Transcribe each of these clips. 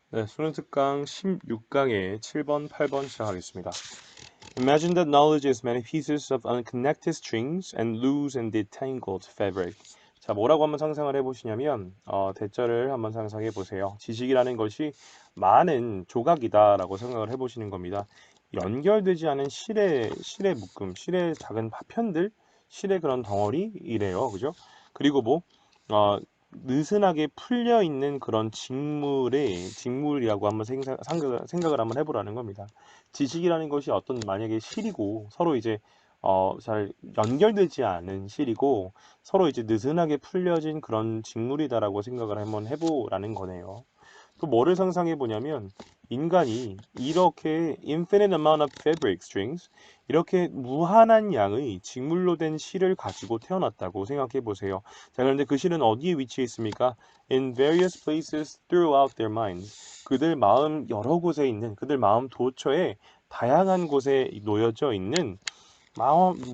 네, 수능 특강 16강의 7번, 8번 시작하겠습니다. Imagine that knowledge is many pieces of unconnected strings and loose and detangled fabric. 자, 뭐라고 한번 상상을 해보시냐면, 대절을 한번 상상해 보세요. 지식이라는 것이 많은 조각이다라고 생각을 해보시는 겁니다. 연결되지 않은 실의 묶음, 실의 작은 파편들, 실의 그런 덩어리이래요. 그죠? 그리고 어, 느슨하게 풀려 있는 그런 직물이라고 한번 생각을 한번 해보라는 겁니다. 지식이라는 것이 어떤 만약에 실이고 서로 이제 잘 연결되지 않은 실이고 서로 이제 느슨하게 풀려진 그런 직물이다라고 생각을 한번 해보라는 거네요. 또 뭐를 상상해 보냐면 인간이 이렇게 infinite amount of fabric strings 이렇게 무한한 양의 직물로 된 실을 가지고 태어났다고 생각해 보세요. 자, 그런데 그 실은 어디에 위치해 있습니까? In various places throughout their minds. 그들 마음 여러 곳에 있는 그들 마음 도처에 다양한 곳에 놓여져 있는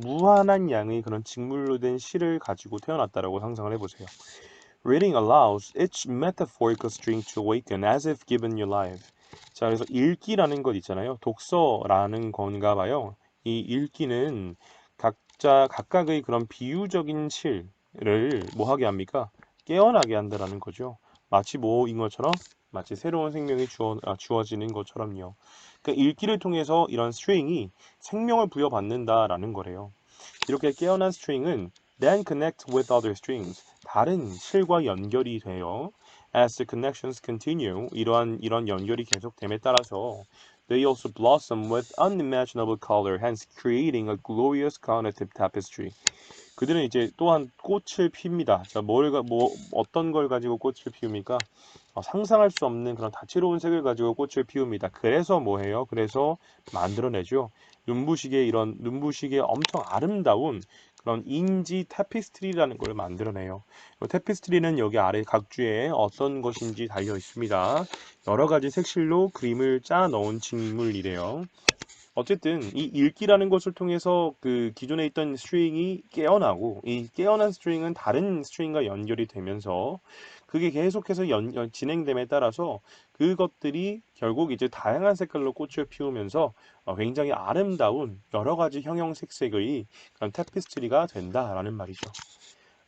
무한한 양의 그런 직물로 된 실을 가지고 태어났다라고 상상을 해보세요. Reading allows each metaphorical string to awaken as if given new life. 자, 그래서 읽기라는 것 있잖아요. 독서라는 건가 봐요. 이 읽기는 각각의 그런 비유적인 실을 뭐 하게 합니까? 깨어나게 한다라는 거죠. 마치 뭐인 것처럼 마치 새로운 생명이 주어지는 것처럼요. 그러니까 읽기를 통해서 이런 스트링이 생명을 부여받는다라는 거래요. 이렇게 깨어난 스트링은 then connect with other strings. 다른 실과 연결이 돼요. As the connections continue, 이런 연결이 계속됨에 따라서 they also blossom with unimaginable color, hence creating a glorious cognitive tapestry. 그들은 이제 또한 꽃을 핍니다. 자, 어떤 걸 가지고 꽃을 피웁니까? 상상할 수 없는 그런 다채로운 색을 가지고 꽃을 피웁니다. 그래서 뭐해요? 그래서 만들어내죠. 눈부시게 엄청 아름다운 그런 인지 타피스트리라는 걸 만들어내요. 타피스트리는 여기 아래 각주에 어떤 것인지 달려 있습니다. 여러 가지 색실로 그림을 짜 넣은 직물이래요. 어쨌든 이 읽기라는 것을 통해서 그 기존에 있던 스트링이 깨어나고 이 깨어난 스트링은 다른 스트링과 연결이 되면서 그게 계속해서 진행됨에 따라서 그것들이 결국 이제 다양한 색깔로 꽃을 피우면서 굉장히 아름다운 여러 가지 형형색색의 그런 타피스트리가 된다라는 말이죠.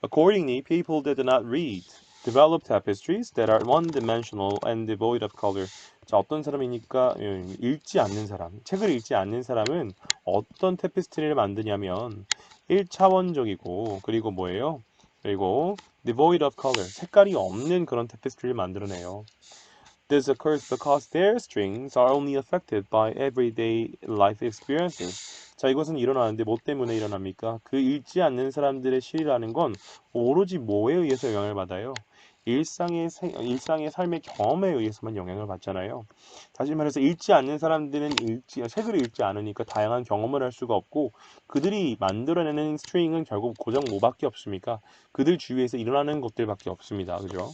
Accordingly, people that do not read develop tapestries that are one-dimensional and devoid of color. 자, 어떤 사람이니까 읽지 않는 사람, 책을 읽지 않는 사람은 어떤 테피스트리를 만드냐면 1차원적이고 그리고 뭐예요? 그리고 devoid of color, 색깔이 없는 그런 테피스트리를 만들어내요. This occurs because their strings are only affected by everyday life experiences. 자, 이것은 일어나는데 뭐 때문에 일어납니까? 그 읽지 않는 사람들의 실이라는 건 오로지 뭐에 의해서 영향을 받아요? 일상의 삶의 경험에 의해서만 영향을 받잖아요. 다시 말해서 읽지 않는 사람들은 책을 읽지 않으니까 다양한 경험을 할 수가 없고 그들이 만들어내는 스트링은 결국 고정 뭐밖에 없습니까? 그들 주위에서 일어나는 것들밖에 없습니다. 그죠?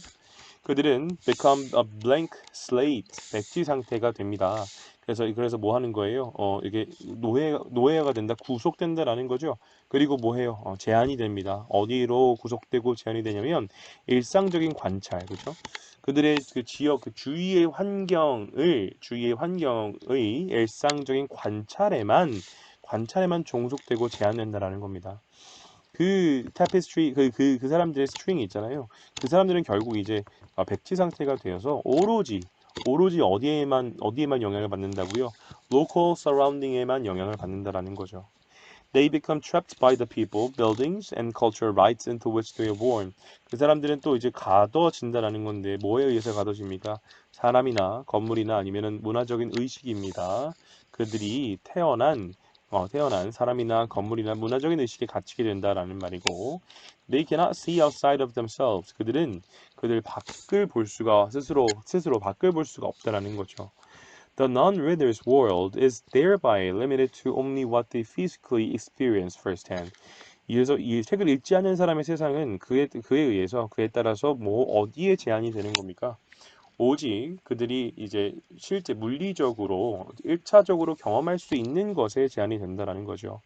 그들은 become a blank slate, 백지 상태가 됩니다. 그래서 뭐 하는 거예요? 이게 노예가 된다, 구속된다라는 거죠. 그리고 뭐 해요? 제한이 됩니다. 어디로 구속되고 제한이 되냐면 일상적인 관찰, 그죠? 그들의 그 지역, 그 주위의 환경의 일상적인 관찰에만 종속되고 제한된다라는 겁니다. 그 타페스트리 그 사람들의 스트링이 있잖아요. 그 사람들은 결국 이제 백지 상태가 되어서 오로지 어디에만 영향을 받는다고요? local surrounding에만 영향을 받는다라는 거죠. They become trapped by the people, buildings, and cultural rights into which they are born. 그 사람들은 또 이제 가둬진다라는 건데 뭐에 의해서 가둬집니까? 사람이나 건물이나 아니면은 문화적인 의식입니다. 그들이 태어난 사람이나 건물이나 문화적인 의식에 갇히게 된다라는 말이고, they cannot see outside of themselves. 그들 밖을 볼 수가 스스로 밖을 볼 수가 없다라는 거죠. The non-reader's world is thereby limited to only what they physically experience firsthand. 이래서 이 책을 읽지 않는 사람의 세상은 그에 따라서 뭐 어디에 제한이 되는 겁니까? 오직 그들이 이제 실제 물리적으로 1차적으로 경험할 수 있는 것에 제한이 된다라는 거죠.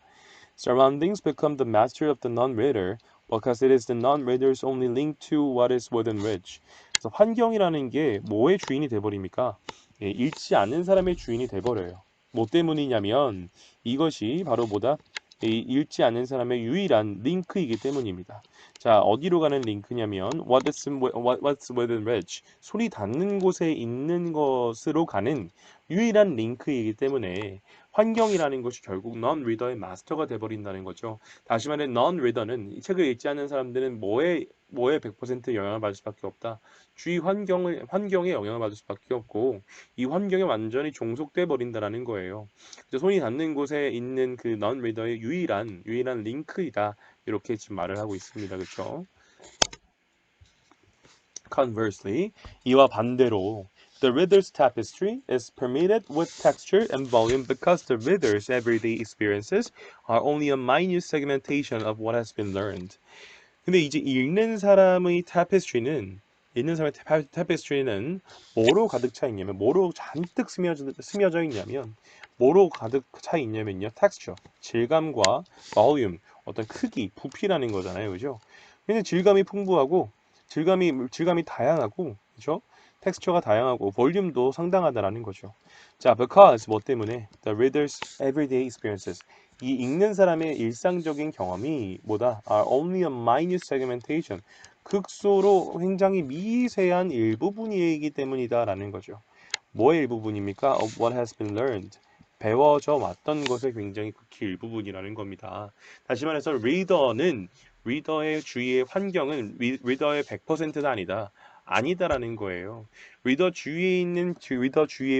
Surroundings become the master of the non-reader because it is the non-reader's only link to what is within reach. 그래서 환경이라는 게 뭐의 주인이 돼버립니까? 예, 읽지 않는 사람의 주인이 돼버려요. 뭐 때문이냐면 이것이 바로 뭐다? 읽지 않는 사람의 유일한 링크이기 때문입니다. 자, 어디로 가는 링크냐면 what's within reach, 손이 닿는 곳에 있는 것으로 가는 유일한 링크이기 때문에 환경이라는 것이 결국 non-reader의 마스터가 돼버린다는 거죠. 다시 말해 non-reader는 이 책을 읽지 않는 사람들은 뭐에 100% 영향을 받을 수밖에 없다. 주위 환경에 영향을 받을 수밖에 없고 이 환경에 완전히 종속돼 버린다라는 거예요. 손이 닿는 곳에 있는 그 non-reader의 유일한 링크이다. 이렇게 지금 말을 하고 있습니다. 그렇죠? Conversely, 이와 반대로 the reader's tapestry is permeated with texture and volume because the reader's everyday experiences are only a minute segmentation of what has been learned. 근데 이제 읽는 사람의 타페스트리는 뭐로 가득 차 있냐면 뭐로 잔뜩 스며져 있냐면 뭐로 가득 차 있냐면요. 텍스처, 질감과 볼륨, 어떤 크기, 부피라는 거잖아요. 그죠? 근데 질감이 풍부하고 질감이 다양하고 그죠? 텍스처가 다양하고 볼륨도 상당하다라는 거죠. 자, because 뭐 때문에 the reader's everyday experiences 이 읽는 사람의 일상적인 경험이 뭐다? Only a minute segmentation. 극소로 굉장히 미세한 일부분이기 때문이다라는 거죠. 뭐의 일부분입니까? Of what has been learned. 배워져 왔던 것의 굉장히 극히 일부분이라는 겁니다. 다시 말해서 리더의 주위의 환경은 리더의 100%가 아니다. 아니다라는 거예요. 리더 주위의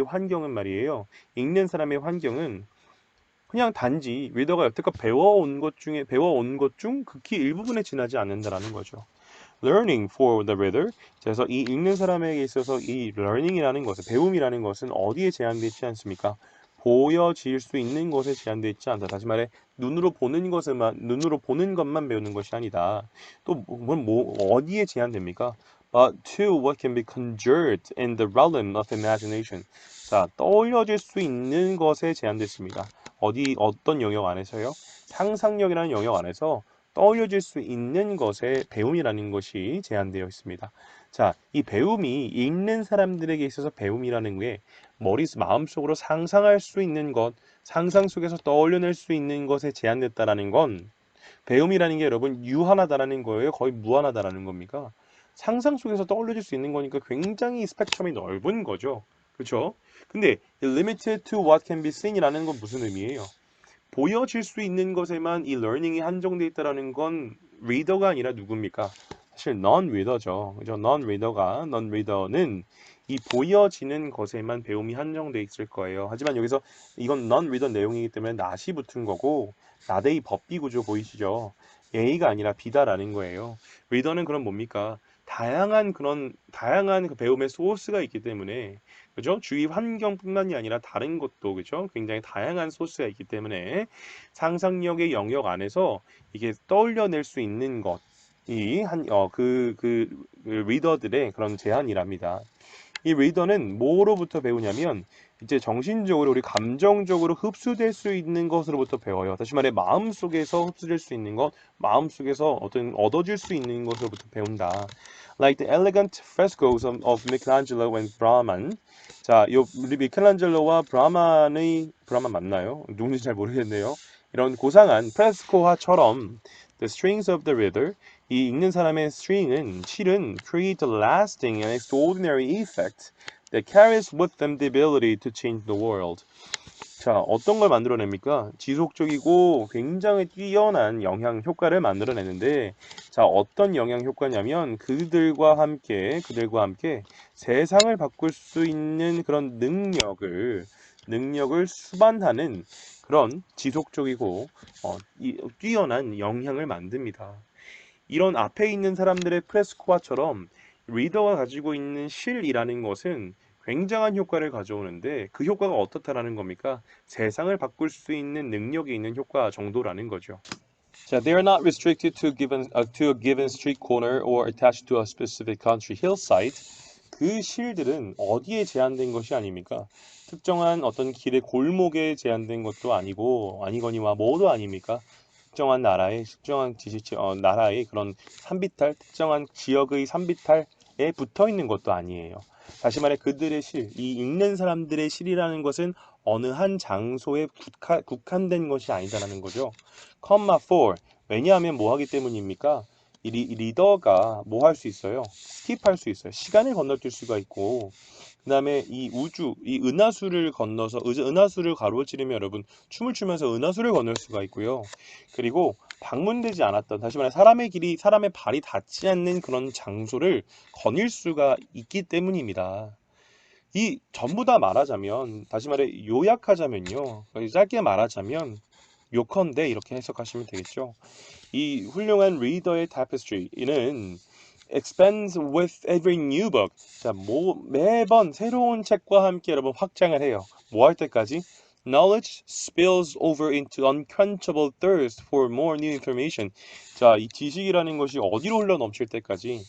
환경은 말이에요. 읽는 사람의 환경은 그냥 단지 리더가 여태껏 배워온 것 중 극히 일부분에 지나지 않는다라는 거죠. Learning for the reader. 그래서 이 읽는 사람에게 있어서 이 learning이라는 것은 배움이라는 것은 어디에 제한되어 있지 않습니까? 보여질 수 있는 것에 제한되어 있지 않다. 다시 말해 눈으로 보는 것만 배우는 것이 아니다. 또 어디에 제한됩니까? But to what can be conjured in the realm of imagination. 자, 떠올려질 수 있는 것에 제한됐습니다. 어떤 영역 안에서요? 상상력이라는 영역 안에서 떠올려질 수 있는 것에 배움이라는 것이 제한되어 있습니다. 자, 이 배움이 읽는 사람들에게 있어서 배움이라는 게 마음속으로 상상할 수 있는 것, 상상 속에서 떠올려낼 수 있는 것에 제한됐다라는 건 배움이라는 게 여러분 유한하다라는 거예요? 거의 무한하다라는 겁니까? 상상 속에서 떠올려질 수 있는 거니까 굉장히 스펙트럼이 넓은 거죠. 그렇죠? 근데 limited to what can be seen이라는 건 무슨 의미예요? 보여질 수 있는 것에만 이 learning이 한정되어 있다는 건 리더가 아니라 누굽니까? 사실 non-reader죠. 그죠? non-reader는 이 보여지는 것에만 배움이 한정되어 있을 거예요. 하지만 여기서 이건 non-reader 내용이기 때문에 not이 붙은 거고 not의 법비 구조 보이시죠? A가 아니라 B다라는 거예요. 리더는 그럼 뭡니까? 다양한 그 배움의 소스가 있기 때문에 그죠? 주위 환경뿐만이 아니라 다른 것도 그죠? 굉장히 다양한 소스가 있기 때문에 상상력의 영역 안에서 이게 떠올려낼 수 있는 것이 리더들의 그런 제한이랍니다. 이 리더는 뭐로부터 배우냐면 이제 정신적으로 우리 감정적으로 흡수될 수 있는 것으로부터 배워요. 다시 말해 마음속에서 흡수될 수 있는 것, 마음속에서 어떤 얻어질 수 있는 것으로부터 배운다. Like the elegant frescoes of Michelangelo and Brahman. 자, 우리 미켈란젤로와 브라만 맞나요? 누군지 잘 모르겠네요. 이런 고상한 프레스코화처럼 the strings of the reader 이 읽는 사람의 string은 실은 create a lasting and extraordinary effect that carries with them the ability to change the world. 자, 어떤 걸 만들어냅니까? 지속적이고 굉장히 뛰어난 영향 효과를 만들어내는데, 자, 어떤 영향 효과냐면 그들과 함께 세상을 바꿀 수 있는 그런 능력을 수반하는 그런 지속적이고 뛰어난 영향을 만듭니다. 이런 앞에 있는 사람들의 프레스코어처럼 리더가 가지고 있는 실이라는 것은 굉장한 효과를 가져오는데 그 효과가 어떻다라는 겁니까? 세상을 바꿀 수 있는 능력이 있는 효과 정도라는 거죠. 자, they are not restricted to a given street corner or attached to a specific country hillside. 그 실들은 어디에 제한된 것이 아닙니까? 특정한 어떤 길의 골목에 제한된 것도 아니거니와 뭐도 아닙니까? 특정한 나라의 그런 특정한 지역의 산비탈 붙어 있는 것도 아니에요. 다시 말해 그들의 실, 이 읽는 사람들의 실이라는 것은 어느 한 장소에 국한된 것이 아니다라는 거죠. 컴마 4. 왜냐하면 뭐 하기 때문입니까? 이 리더가 뭐 할 수 있어요? 스킵할 수 있어요. 시간을 건너뛸 수가 있고 그 다음에 이 우주, 이 은하수를 건너서 은하수를 가로지르면 여러분 춤을 추면서 은하수를 건널 수가 있고요. 그리고 방문되지 않았던 다시 말해 사람의 발이 닿지 않는 그런 장소를 거닐 수가 있기 때문입니다. 이 전부 다 말하자면 다시 말해 요약하자면요. 짧게 말하자면 요컨대 이렇게 해석하시면 되겠죠. 이 훌륭한 리더의 tapestry는 expands with every new book. 자, 매번 새로운 책과 함께 여러분 확장을 해요. 뭐 할 때까지? Knowledge spills over into unquenchable thirst for more new information. 자, 이 지식이라는 것이 어디로 흘러 넘칠 때까지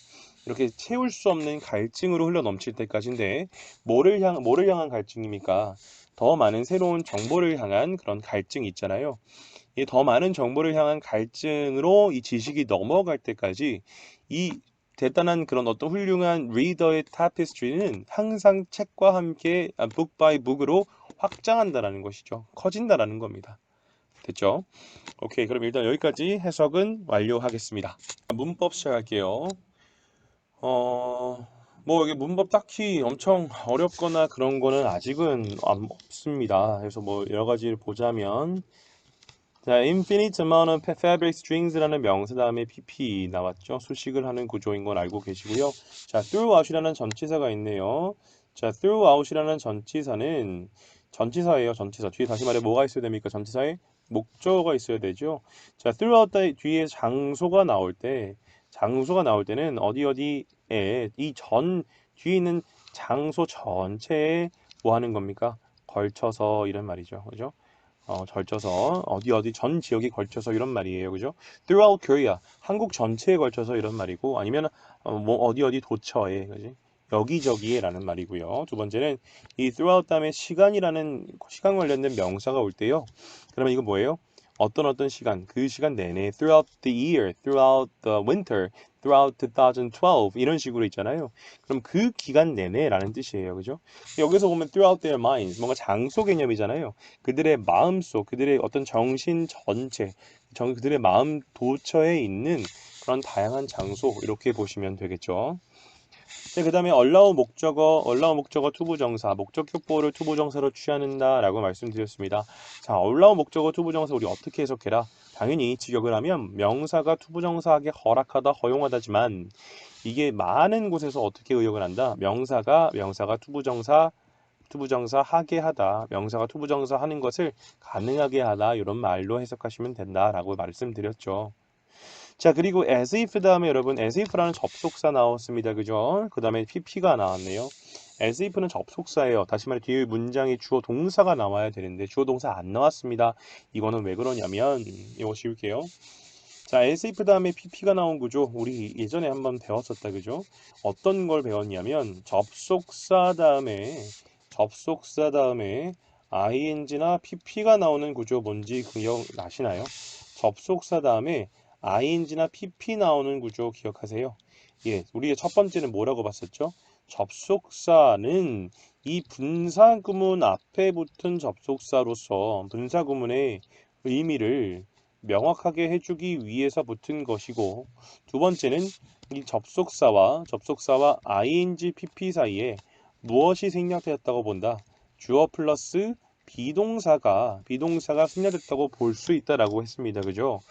이렇게 채울 수 없는 갈증으로 흘러 넘칠 때까지인데 뭐를 향한 갈증입니까? 더 많은 새로운 정보를 향한 그런 갈증이 있잖아요. 이 더 많은 정보를 향한 갈증으로 이 지식이 넘어갈 때까지 이 대단한 그런 어떤 훌륭한 리더의 타피스트리는 항상 책과 함께 book by book으로 확장한다라는 것이죠. 커진다라는 겁니다. 됐죠? 오케이, 그럼 일단 여기까지 해석은 완료하겠습니다. 문법 시작할게요. 뭐 여기 문법 딱히 엄청 어렵거나 그런 거는 아직은 없습니다. 그래서 뭐 여러 가지를 보자면 자, infinite amount of fabric strings라는 명사 다음에 pp 나왔죠. 수식을 하는 구조인 건 알고 계시고요. 자, throughout이라는 전치사가 있네요. 자, throughout이라는 전치사는 전치사예요. 전치사. 뒤에 다시 말해 뭐가 있어야 됩니까? 전치사에 목적어가 있어야 되죠. 자, throughout 뒤에 장소가 나올 때는 어디에 이 뒤에 있는 장소 전체에 뭐 하는 겁니까? 걸쳐서 이런 말이죠. 그죠? 걸쳐서 어디 전 지역에 걸쳐서 이런 말이에요. 그죠? Throughout Korea 한국 전체에 걸쳐서 이런 말이고 아니면 뭐 어디 도처에 그지? 여기저기에라는 말이고요. 두 번째는 이 throughout 다음에 시간이라는 시간 관련된 명사가 올 때요. 그러면 이거 뭐예요? 어떤 시간, 그 시간 내내 throughout the year, throughout the winter, throughout 2012 이런 식으로 있잖아요. 그럼 그 기간 내내라는 뜻이에요. 그죠? 여기서 보면 throughout their minds 뭔가 장소 개념이잖아요. 그들의 마음속, 그들의 어떤 정신 전체, 그들의 마음 도처에 있는 그런 다양한 장소 이렇게 보시면 되겠죠. 네, 그 다음에 allow 목적어 투부정사, 목적격보를 투부정사로 취하는다라고 말씀드렸습니다. 자, allow 목적어 투부정사 우리 어떻게 해석해라? 당연히 직역을 하면 명사가 투부정사하게 허락하다, 허용하다지만 이게 많은 곳에서 어떻게 의역을 한다? 명사가 투부정사 하게 하다, 명사가 투부정사 하는 것을 가능하게 하다 이런 말로 해석하시면 된다라고 말씀드렸죠. 자, 그리고 as if 다음에 여러분 as if라는 접속사 나왔습니다. 그죠? 그 다음에 pp가 나왔네요. as if는 접속사예요. 다시 말해 뒤에 문장에 주어 동사가 나와야 되는데 주어 동사 안 나왔습니다. 이거는 왜 그러냐면 이거 씌울게요. 자, as if 다음에 pp가 나온 구조 우리 예전에 한번 배웠었다. 그죠? 어떤 걸 배웠냐면 접속사 다음에 ing나 pp가 나오는 구조 뭔지 기억나시나요? 접속사 다음에 ing나 pp 나오는 구조 기억하세요? 예, 우리의 첫 번째는 뭐라고 봤었죠? 접속사는 이 분사구문 앞에 붙은 접속사로서 분사구문의 의미를 명확하게 해주기 위해서 붙은 것이고 두 번째는 이 접속사와 ing, pp 사이에 무엇이 생략되었다고 본다? 주어 플러스 비동사가 생략됐다고 볼 수 있다라고 했습니다. 그죠?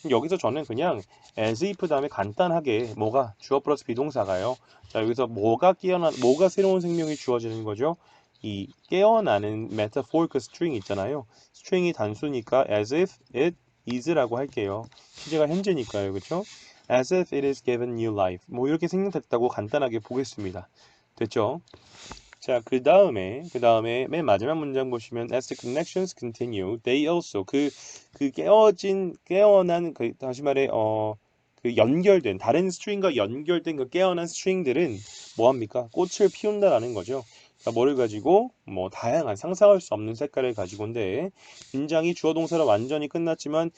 여기서 저는 그냥 as if 다음에 간단하게 뭐가 주어 플러스 비동사가요. 자, 여기서 뭐가 새로운 생명이 주어지는 거죠? 이 깨어나는 metaphorical string 있잖아요. string이 단수니까 as if it is라고 할게요. 시제가 현재니까요. 그렇죠? as if it is given new life. 뭐 이렇게 생략됐다고 간단하게 보겠습니다. 됐죠? 자, 그 다음에 맨 마지막 문장 보시면 as the connections continue, they also 깨어난 다시 말해 그 연결된 다른 스트링과 연결된 그 깨어난 스트링들은 뭐 합니까? 꽃을 피운다라는 거죠. 그러니까 뭐를 가지고 뭐 다양한 상상할 수 없는 색깔을 가지고인데 문장이 주어 동사로 완전히 끝났지만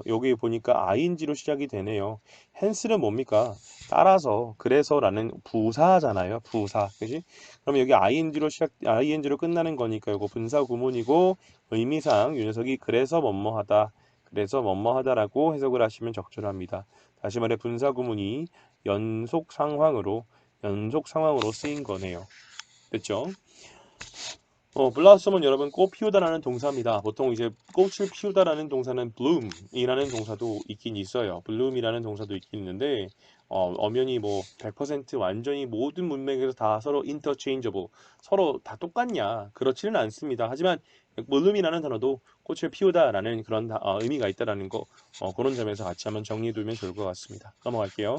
여기 보니까 ing로 시작이 되네요. hence는 뭡니까? 따라서 그래서라는 부사잖아요. 부사. 그지? 그럼 여기 ing로 끝나는 거니까 이거 분사 구문이고 의미상 이 녀석이 그래서 뭐뭐하다. 그래서 뭐뭐하다라고 해석을 하시면 적절합니다. 다시 말해 분사 구문이 연속 상황으로 쓰인 거네요. 됐죠? 블라썸은 여러분 꽃 피우다라는 동사입니다. 보통 이제 꽃을 피우다라는 동사는 bloom이라는 동사도 있긴 있어요. bloom이라는 동사도 있긴 있는데 엄연히 뭐 100% 완전히 모든 문맥에서 다 서로 interchangeable, 서로 다 똑같냐? 그렇지는 않습니다. 하지만 bloom이라는 단어도 꽃을 피우다라는 그런 의미가 있다라는 거 그런 점에서 같이 한번 정리해두면 좋을 것 같습니다. 넘어갈게요.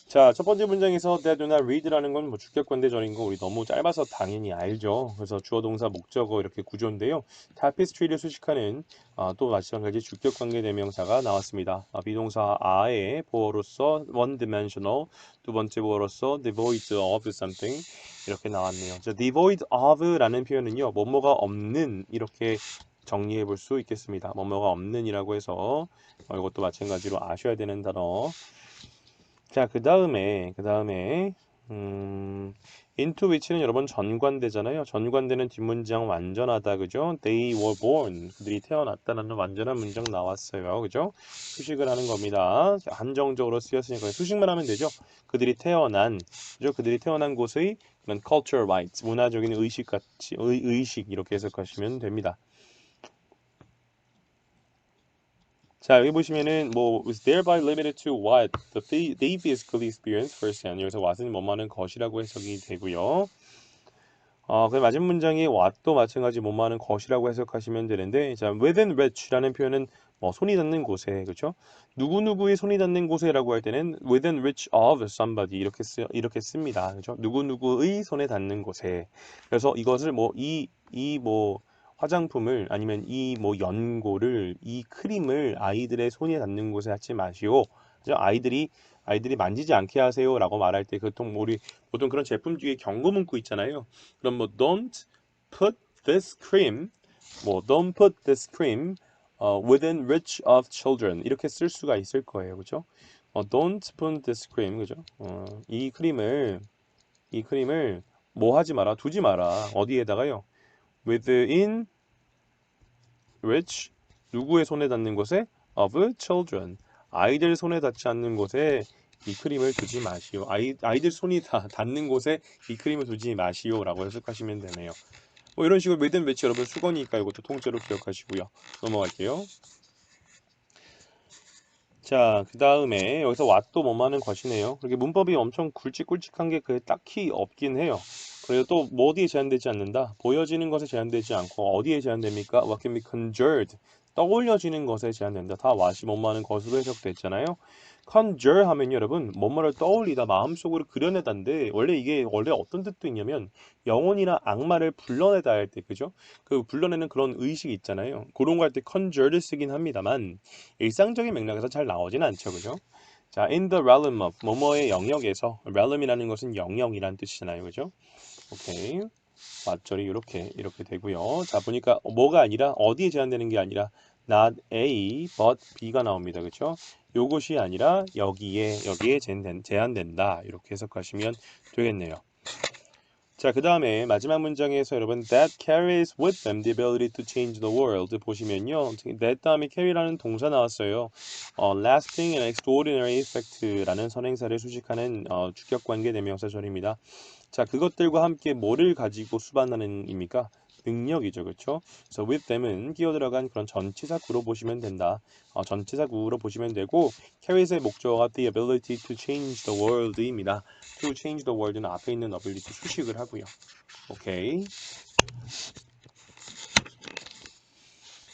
자, 첫 번째 문장에서 that do not read라는 건 뭐 주격 관대절인 거 우리 너무 짧아서 당연히 알죠. 그래서 주어 동사 목적어 이렇게 구조인데요. tapestry를 수식하는 또 마찬가지 주격 관계 대명사가 나왔습니다. 비동사 a의 보어로서 one dimensional, 두 번째 보어로서 devoid of something 이렇게 나왔네요. 자, devoid of라는 표현은요. 뭐뭐가 없는 이렇게 정리해 볼 수 있겠습니다. 뭐뭐가 없는이라고 해서 이것도 마찬가지로 아셔야 되는 단어. 자, 그 다음에 into which는 여러분 전관대잖아요. 전관대는 뒷문장 완전하다, 그죠? They were born. 그들이 태어났다라는 완전한 문장 나왔어요, 그죠? 수식을 하는 겁니다. 한정적으로 쓰였으니까 수식만 하면 되죠. 그들이 태어난, 그죠? 그들이 태어난 곳의 그런 cultural rights, 문화적인 의식 같이 의식 이렇게 해석하시면 됩니다. 자, 여기 보시면은 뭐 was thereby limited to what they physically experienced firsthand. 여기서 what은 뭐뭐하는 것이라고 해석이 되고요. 그 마지막 문장이 what도 마찬가지 뭐뭐하는 것이라고 해석하시면 되는데, 자, within which라는 표현은 뭐 손이 닿는 곳에, 그렇죠? 누구누구의 손이 닿는 곳에라고 할 때는 within reach of somebody 이렇게 씁니다. 그렇죠? 누구누구의 손에 닿는 곳에. 그래서 이것을 뭐 화장품을 아니면 이 뭐 연고를 이 크림을 아이들의 손에 닿는 곳에 하지 마시오. 그죠? 아이들이 만지지 않게 하세요라고 말할 때 보통 우리 보통 그런 제품 뒤에 경고 문구 있잖아요. 그럼 뭐 don't put this cream, 뭐 don't put this cream within reach of children 이렇게 쓸 수가 있을 거예요, 그죠? don't put this cream, 그죠? 이 크림을 뭐 하지 마라, 두지 마라. 어디에다가요? within reach 누구의 손에 닿는 곳에 of children 아이들 손에 닿지 않는 곳에 이 크림을 두지 마시오. 아이들 손이 닿는 곳에 이 크림을 두지 마시오라고 해석하시면 되네요. 뭐 이런 식으로 within reach 여러분 수건이니까 이것도 통째로 기억하시고요. 넘어갈게요. 자, 그 다음에 여기서 what도 뭐뭐하는 것이네요. 그렇게 문법이 엄청 굵직굵직한 게 딱히 없긴 해요. 그래도 또 뭐 어디에 제한되지 않는다. 보여지는 것에 제한되지 않고 어디에 제한됩니까? What can be conjured. 떠올려지는 것에 제한된다. 다 what이 뭐뭐하는 것으로 해석됐잖아요. conjure 하면 여러분 뭐뭐를 떠올리다 마음속으로 그려내다인데 원래 어떤 뜻도 있냐면 영혼이나 악마를 불러내다 할 때 그죠? 그 불러내는 그런 의식이 있잖아요. 그런 거 할 때 conjure를 쓰긴 합니다만 일상적인 맥락에서 잘 나오진 않죠, 그죠? 자, in the realm of 뭐뭐의 영역에서 realm이라는 것은 영역이란 뜻이잖아요, 그죠? 오케이. 맞절이 이렇게 되고요. 자, 보니까 뭐가 아니라 어디에 제한되는 게 아니라 not A but B가 나옵니다, 그죠? 요것이 아니라 여기에 제한된다 이렇게 해석하시면 되겠네요. 자, 그 다음에 마지막 문장에서 여러분 that carries with them the ability to change the world 보시면요. that 다음에 carry라는 동사 나왔어요. lasting and extraordinary effect라는 선행사를 수식하는 주격 관계 대명사절입니다. 자, 그것들과 함께 뭐를 가지고 수반하는 입니까? 능력이죠, 그렇죠? 그래서 with them은 끼어들어간 그런 전치사구로 보시면 된다. 전치사구로 보시면 되고 carries의 목적어가 the ability to change the world입니다. to change the world는 앞에 있는 ability 수식을 하고요. 오케이.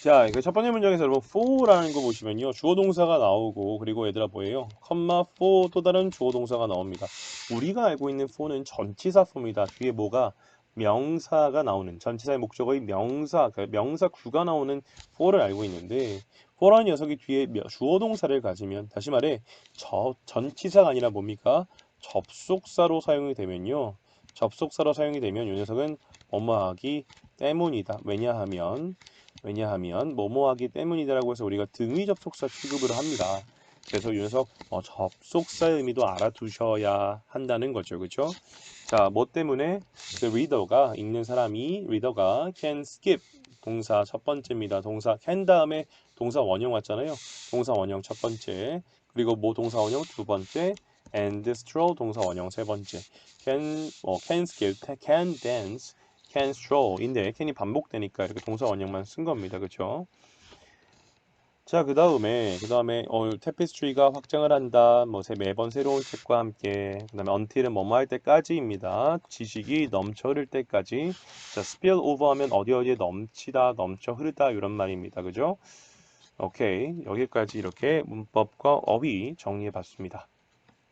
자, 이거 첫 번째 문장에서 여러분 for라는 거 보시면요. 주어 동사가 나오고 그리고 얘들아 뭐예요? 컴마 for 또 다른 주어 동사가 나옵니다. 우리가 알고 있는 for는 전치사 for입니다. 뒤에 뭐가 명사가 나오는 전치사의 목적어의 명사구가 나오는 for를 알고 있는데 for라는 녀석이 뒤에 주어 동사를 가지면 다시 말해 전치사가 아니라 뭡니까? 접속사로 사용이 되면요. 접속사로 사용이 되면 이 녀석은 뭐뭐하기 때문이다. 왜냐하면 뭐뭐하기 때문이다라고 해서 우리가 등위 접속사 취급을 합니다. 그래서 이 녀석 접속사의 의미도 알아두셔야 한다는 거죠. 그렇죠? 자, 뭐 때문에 the reader가 읽는 사람이 reader가 can skip 동사 첫 번째입니다. 동사 can 다음에 동사 원형 왔잖아요. 동사 원형 첫 번째. 그리고 뭐 동사 원형 두 번째. and stroll 동사 원형 세 번째. can skip, can dance, can stroll인데 can이 반복되니까 이렇게 동사 원형만 쓴 겁니다. 그렇죠? 자, 그다음에 테피스트리가 확장을 한다. 매번 새로운 책과 함께. 그다음에 until은 뭐뭐 할 때까지입니다. 지식이 넘쳐 흐를 때까지. 자, spill over 하면 어디에 넘치다, 넘쳐 흐르다 이런 말입니다. 그죠? 오케이. 여기까지 이렇게 문법과 어휘 정리해 봤습니다.